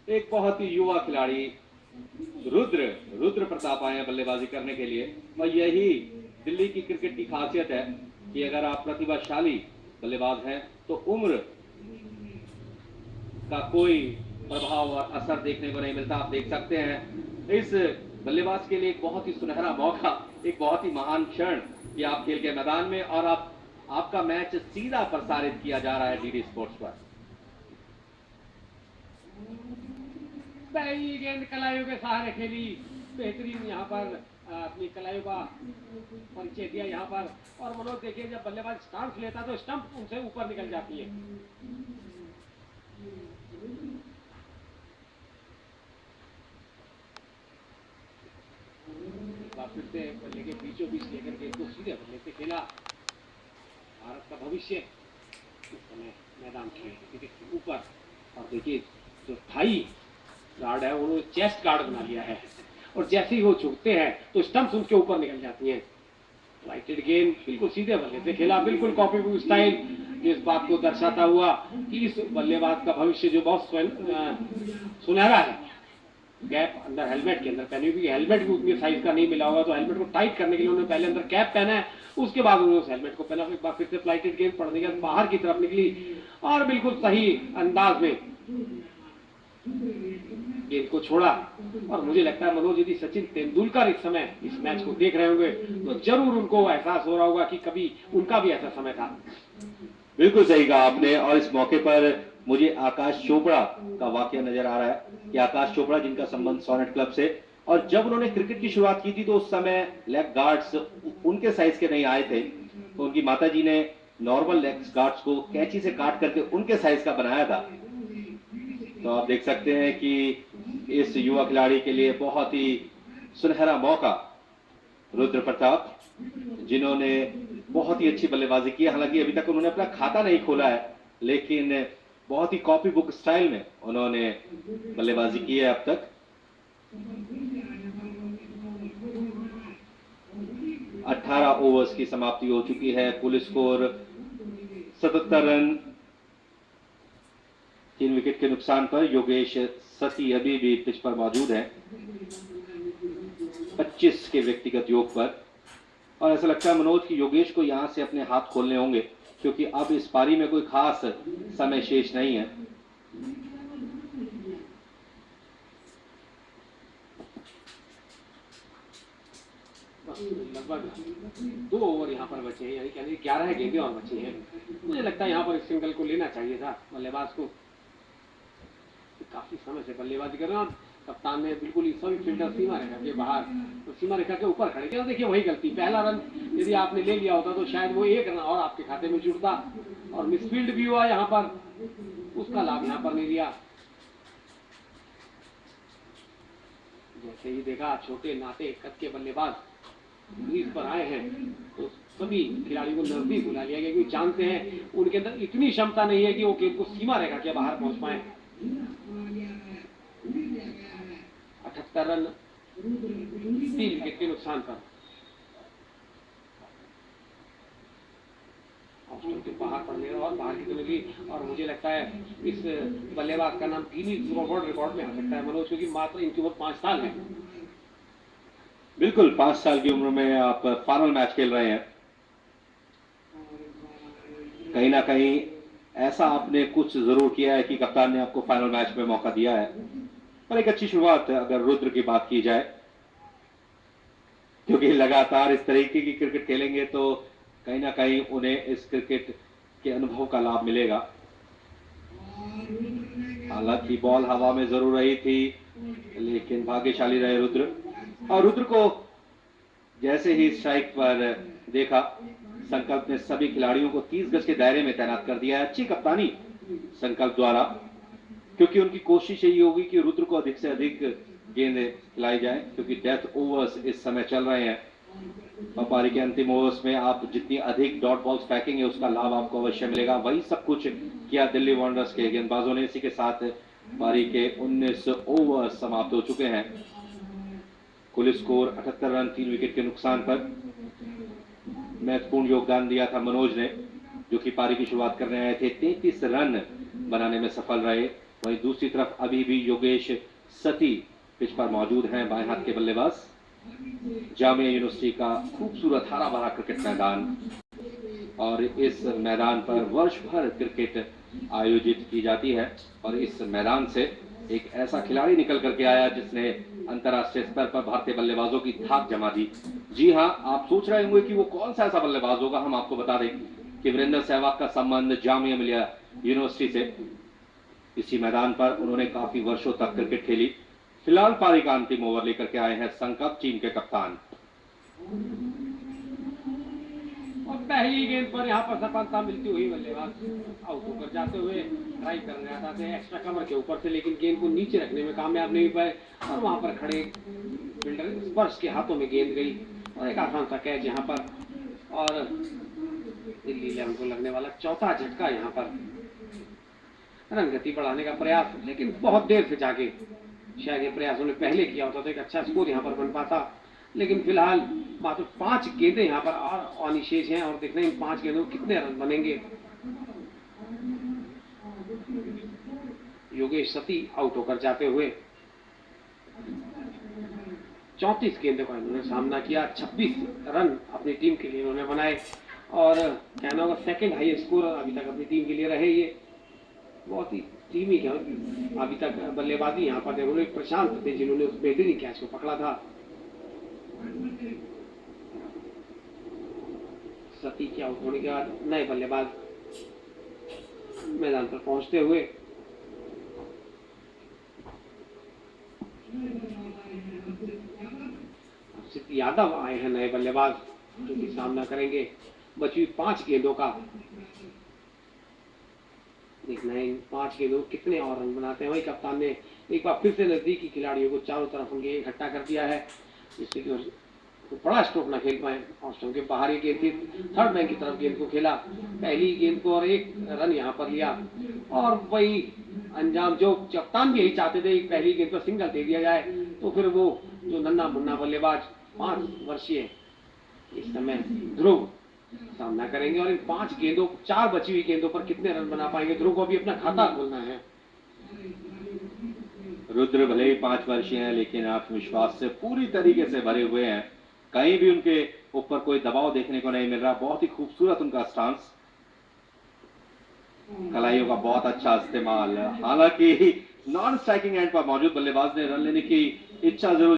एक बहुत ही युवा खिलाड़ी रुद्र रुद्र प्रताप आए हैं बल्लेबाजी करने के लिए। और यही दिल्ली की क्रिकेट की खासियत है कि अगर आप प्रतिभाशाली बल्लेबाज हैं तो उम्र का कोई प्रभाव और असर देखने को नहीं मिलता। आप देख सकते हैं इस बल्लेबाज के लिए एक बहुत ही सुनहरा मौका, एक बहुत ही महान क्षण कि आप खेल के मैदान में और आप आपका मैच सीधा प्रसारित किया जा रहा है डीडी स्पोर्ट्स पर। पहली गेंद कलाइयों के सहारे खेली, बेहतरीन यहाँ पर अपनी कलाइयों का परिचय दिया यहाँ पर। और मनोज देखिए, जब बल्लेबाज स्टांस लेता है तो स्टंप उनसे ऊपर निकल जाती है। फिर से बल्ले के बीचों बीच लेकर गेंद को सीधे बल्ले से खेला। भारत का भविष्य इस समय मैदान के ऊपर। और देखिए, जो थाई गार्ड है उन्होंने चेस्ट गार्ड बना लिया है, और जैसे ही वो झुकते हैं तो स्टंप्स उनके ऊपर निकल जाती हैं। राइटेड गेंद बिल्कुल सीधे बल्ले से खेला, बिल्कुल कॉपी बुक स्टाइल, जो इस बात को दर्शाता हुआ कि इस बल्लेबाज का भविष्य जो बहुत सुनहरा है। गैप अंदर हेलमेट के अंदर पहनी हुई, हेलमेट भी उतनी साइज का नहीं मिला होगा, तो हेलमेट को टाइट करने के लिए उन्होंने पहले अंदर कैप पहना है, उसके बाद उन्होंने उस हेलमेट को पहना। एक बार फिर से फ्लाइटेड गेंद पड़ने के बाद बाहर की तरफ निकली और बिल्कुल सही अंदाज में गेंद को छोड़ा। और मुझे लगता है मनोज, यदि सचिन तेंदुलकर इस समय इस मैच को देख रहे होंगे तो जरूर उनको एहसास हो रहा होगा कि कभी उनका भी ऐसा समय था। बिल्कुल सही कहा आपने। और इस मौके पर मुझे आकाश चोपड़ा का वाकया नजर आ रहा है कि आकाश चोपड़ा जिनका संबंध सोनेट क्लब से, और जब उन्होंने क्रिकेट की शुरुआत की थी तो उस समय लेग गार्ड्स उनके साइज के नहीं आए थे, तो उनकी माताजी ने नॉर्मल लेग गार्ड्स को कैंची से काट करके उनके साइज का बनाया था। तो आप देख सकते हैं कि इस युवा खिलाड़ी के लिए बहुत ही सुनहरा मौका, रुद्र प्रताप, जिन्होंने बहुत ही अच्छी बल्लेबाजी की है। हालांकि अभी तक उन्होंने अपना खाता नहीं खोला है, लेकिन बहुत ही कॉपी बुक स्टाइल में उन्होंने बल्लेबाजी की है अब तक। 18 ओवर्स की समाप्ति हो चुकी है। कुल स्कोर 77 रन। 3 विकेट के नुकसान पर योगेश सती अभी भी पिच पर मौजूद है 25 के व्यक्तिगत योग पर। और ऐसा लगता है मनोज कि योगेश को यहां से अपने हाथ खोलने होंगे, क्योंकि अब इस पारी में कोई खास समय शेष नहीं है। लगभग 2 ओवर यहाँ पर बचे हैं, यानी 11 गेंदें और बची हैं। मुझे लगता है यहाँ पर सिंगल को लेना चाहिए था बल्लेबाज को। काफी समय से बल्लेबाजी कर रहे हैं और कप्तान ने बिल्कुल सभी फील्डर सीमा रेखा के बाहर, तो सीमा रेखा के ऊपर खड़े किया। देखिए वही गलती, पहला रन यदि आपने ले लिया होता तो शायद वो 1 रन और आपके खाते में जुड़ता, और मिसफील्ड भी हुआ यहाँ पर, उसका लाभ यहाँ पर नहीं लिया। जैसे ही देखा छोटे नाते कद के बल्लेबाज क्रीज पर आए हैं तो सभी खिलाड़ियों को नजदीक बुला लिया गया, क्योंकि जानते हैं उनके अंदर इतनी क्षमता नहीं है कि वो गेंद को सीमा रेखा के बाहर पहुंच पाए। 78 रन 3 विकेट के नुकसान पर। के बाहर पड़ने और बाहर की तरफ, और मुझे लगता है इस बल्लेबाज का नाम गिनीज वर्ल्ड रिकॉर्ड में आ सकता है मनोज, क्योंकि मात्र इनकी उम्र 5 साल है। बिल्कुल 5 साल की उम्र में आप फाइनल मैच खेल रहे हैं। कहीं ना कहीं ऐसा आपने कुछ जरूर किया है कि कप्तान ने आपको फाइनल मैच में मौका दिया है। पर एक अच्छी शुरुआत है अगर रुद्र की बात की जाए, क्योंकि लगातार इस तरीके की क्रिकेट खेलेंगे तो कहीं ना कहीं उन्हें इस क्रिकेट के अनुभव का लाभ मिलेगा। हालांकि बॉल हवा में जरूर रही थी, लेकिन भाग्यशाली रहे रुद्र। और रुद्र को जैसे ही स्ट्राइक पर देखा, संकल्प ने सभी खिलाड़ियों को 30 गज के दायरे में तैनात कर दिया है। अच्छी कप्तानी संकल्प द्वारा, क्योंकि उनकी कोशिश यही होगी कि रुद्र को अधिक से अधिक गेंदें खिलाई जाए, क्योंकि डेथ ओवर्स इस समय चल रहे हैं। और पारी के अंतिम ओवर्स में आप जितनी अधिक डॉट बॉल्स फेंकेंगे उसका लाभ आपको अवश्य मिलेगा। वही सब कुछ किया दिल्ली वॉन्डर्स के गेंदबाजों ने। इसी के साथ पारी के 19 ओवर समाप्त हो चुके हैं। कुल स्कोर 78 रन 3 विकेट के नुकसान पर। महत्वपूर्ण योगदान दिया था मनोज ने, जो कि पारी की शुरुआत करने आए थे। 33 रन बनाने में सफल रहे। वहीं दूसरी तरफ अभी भी योगेश सती पिच पर मौजूद हैं, बाएं हाथ के बल्लेबाज। जामिया यूनिवर्सिटी का खूबसूरत हरा भरा क्रिकेट मैदान, और इस मैदान पर वर्ष भर क्रिकेट आयोजित की जाती है। और इस मैदान से एक ऐसा खिलाड़ी निकल करके आया जिसने अंतर्राष्ट्रीय स्तर पर भारतीय बल्लेबाजों की धाक जमा दी। जी हां, आप सोच रहे होंगे कि वो कौन सा ऐसा बल्लेबाज होगा। हम आपको बता दें कि वीरेंद्र सहवाग का संबंध जामिया मिलिया यूनिवर्सिटी से। इसी मैदान पर उन्होंने काफी वर्षों तक क्रिकेट खेली। फिलहाल पारी का अंतिम ओवर लेकर के आए हैं संकल्प टीम के कप्तान। और पहली गेंद पर यहाँ पर सफलता मिलती हुई बल्लेबाज आउट होकर जाते हुए ट्राई कर रहा था एक्स्ट्रा कवर के ऊपर से, लेकिन गेंद को नीचे रखने में कामयाब नहीं पाए और वहां पर खड़े फील्डर स्पर्श के हाथों में गेंद गई और एक आसान सा कैच यहाँ पर। और दिल्ली 11 को लगने वाला चौथा झटका यहाँ पर, रन गति बढ़ाने का प्रयास, लेकिन बहुत देर से जाके शायद ये प्रयास उन्होंने पहले किया होता तो एक अच्छा स्कोर यहाँ पर बन पाता। लेकिन फिलहाल मात्र 5 गेंदें यहाँ पर और अनिशेष हैं और देखते हैं इन 5 गेंदों कितने रन बनेंगे। योगेश सती आउट होकर जाते हुए 34 गेंदों का इन्होंने सामना किया, 26 रन अपनी टीम के लिए इन्होंने बनाए और कहना होगा सेकंड हाईएस्ट स्कोर अभी तक अपनी टीम के लिए रहे। ये बहुत ही टीमी अभी तक बल्लेबाजी यहाँ पर उन्होंने प्रशांत थे जिन्होंने उस बेहतरीन कैच को पकड़ा था। सती के आउट होने के बाद नए बल्लेबाज मैदान पर पहुंचते हुए सिर्फ यादव आए हैं नए बल्लेबाज जो कि सामना करेंगे बची हुई 5 गेंदों का। देखना है इन 5 गेंदों कितने और रन बनाते हैं। वही कप्तान ने एक बार फिर से नजदीकी खिलाड़ियों को चारों तरफ उनके इकट्ठा कर दिया है जिससे कि तो बड़ा स्ट्रोक ना खेल पाए और के बाहरी गेंद थी, थर्ड मैन की तरफ गेंद को खेला, पहली गेंद को और 1 रन यहाँ पर लिया और वही अंजाम जो कप्तान भी यही चाहते थे, पहली गेंद पर सिंगल दे दिया जाए तो फिर वो जो नन्ना मुन्ना बल्लेबाज 5 वर्षीय इस समय ध्रुव सामना करेंगे और इन 5 गेंदों 4 बची हुई गेंदों पर कितने रन बना पाएंगे। ध्रुव को भी अपना खाता खोलना है। रुद्र भले ही 5 वर्षीय हैं लेकिन आत्मविश्वास से पूरी तरीके से भरे हुए हैं, कहीं भी उनके ऊपर कोई दबाव देखने को नहीं मिल रहा। बहुत ही खूबसूरत उनका स्टांस, कलाइयों का बहुत अच्छा इस्तेमाल। हालांकि नॉन स्ट्राइकिंग एंड पर मौजूद बल्लेबाज ने रन लेने की इच्छा जरूर